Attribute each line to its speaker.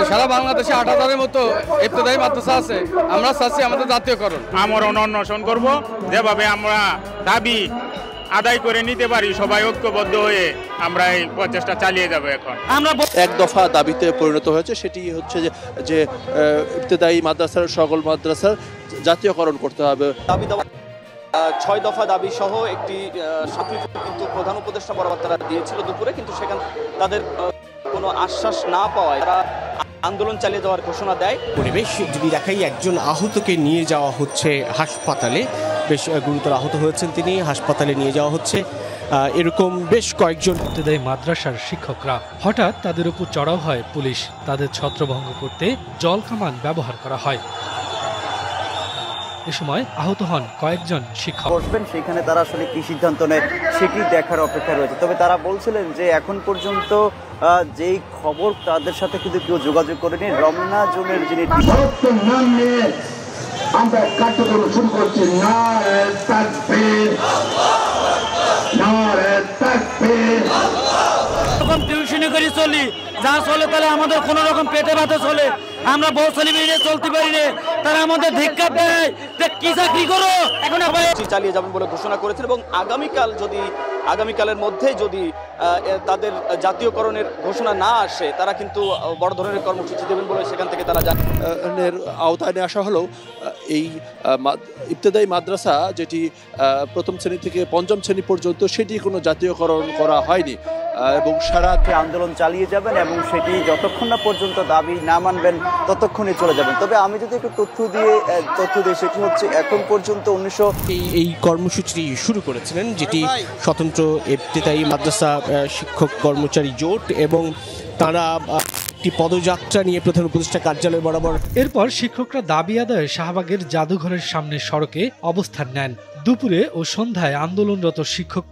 Speaker 1: সারা বাংলাদেশে ৮,০০০-এর মতো ইবতেদায়ী মাদ্রাসা আছে। আমরা চাচ্ছি আমাদের জাতীয়করণ।
Speaker 2: আমরা অনশন করব, যেভাবে আমরা দাবি আদায় করে নিতে পারি, সবাই ঐক্যবদ্ধ হয়ে আমরা এই প্রচেষ্টা চালিয়ে যাব। এখন
Speaker 3: আমরা
Speaker 4: এক দফা দাবিতে পরিণত হয়েছে, সেটি হচ্ছে যে ইবতেদায়ী মাদ্রাসার সকল মাদ্রাসার জাতীয়করণ করতে হবে।
Speaker 5: দাবি দেওয়া ৬ দফা দাবি সহ একটি স্বীকৃতি কিন্তু প্রধান উপদেষ্টা বরাবর তারা দিয়েছিল দুপুরে, কিন্তু সেখানে তাদের কোনো আশ্বাস না পাওয়ায় তারা আন্দোলন চালিয়ে যাওয়ার ঘোষণা দেয়।
Speaker 6: পরিবেশ যদি দেখাই, একজন আহতকে নিয়ে যাওয়া হচ্ছে হাসপাতালে, বেশ গুরুতর আহত হয়েছেন তিনি, হাসপাতালে নিয়ে যাওয়া হচ্ছে। এরকম বেশ কয়েকজন
Speaker 7: ইবতেদায়ী মাদ্রাসার শিক্ষকরা হঠাৎ তাদের উপর চড়াও হয় পুলিশ। তাদের ছত্রভঙ্গ করতে জল কামান ব্যবহার করা হয়। এ সময় আহত হন কয়েকজন শিক্ষক।
Speaker 8: বসবেন সেখানে তারা আসলে কি সিদ্ধান্ত নেয় সেটি দেখার অপেক্ষা রয়েছে। তবে তারা বলছিলেন যে এখন পর্যন্ত যেই খবর তাদের সাথে কিন্তু কেউ যোগাযোগ করেনি। রমনা জোনের যিনি
Speaker 9: আমরা কার্যক্রম শুরু করছি।
Speaker 3: টিউশনি করে চলি, যা চলে তাহলে আমাদের কোনো রকম পেটে ভাতে চলে। আমরা বউ ছেলে মেয়ে চলতে পারি না, তারা আমাদের ধিক্কার দেয় যে কি চাকরি করো। এখন
Speaker 5: চালিয়ে যাবেন বলে ঘোষণা করেছেন এবং আগামীকালের মধ্যে যদি তাদের জাতীয়করণের ঘোষণা না আসে, তারা কিন্তু বড় ধরনের কর্মসূচি দেবেন বলে সেখান থেকে তারা
Speaker 4: আওতায় নিয়ে আসা হলেও এই ইবতেদায়ী মাদ্রাসা যেটি প্রথম শ্রেণী থেকে পঞ্চম শ্রেণী পর্যন্ত, সেটি কোনো জাতীয়করণ করা হয়নি এবং সারা
Speaker 8: আন্দোলন চালিয়ে যাবেন এবং সেটি যতক্ষণ না পর্যন্ত দাবি না মানবেন ততক্ষণই চলে যাবেন। তবে আমি যদি একটু তথ্য দিই, সেটি হচ্ছে এখন পর্যন্ত
Speaker 6: এই কর্মসূচি শুরু করেছিলেন, যেটি স্বতন্ত্র ইবতেদায়ী মাদ্রাসা শিক্ষক কর্মচারী জোট, এবং তারা একটি পদযাত্রা নিয়ে প্রধান উপদেষ্টা কার্যালয় বরাবর।
Speaker 7: এরপর শিক্ষকরা দাবি আদায়ে শাহবাগের জাদুঘরের সামনে সড়কে অবস্থান নেন। দুপুরে ও সন্ধ্যায় আন্দোলনরত শিক্ষক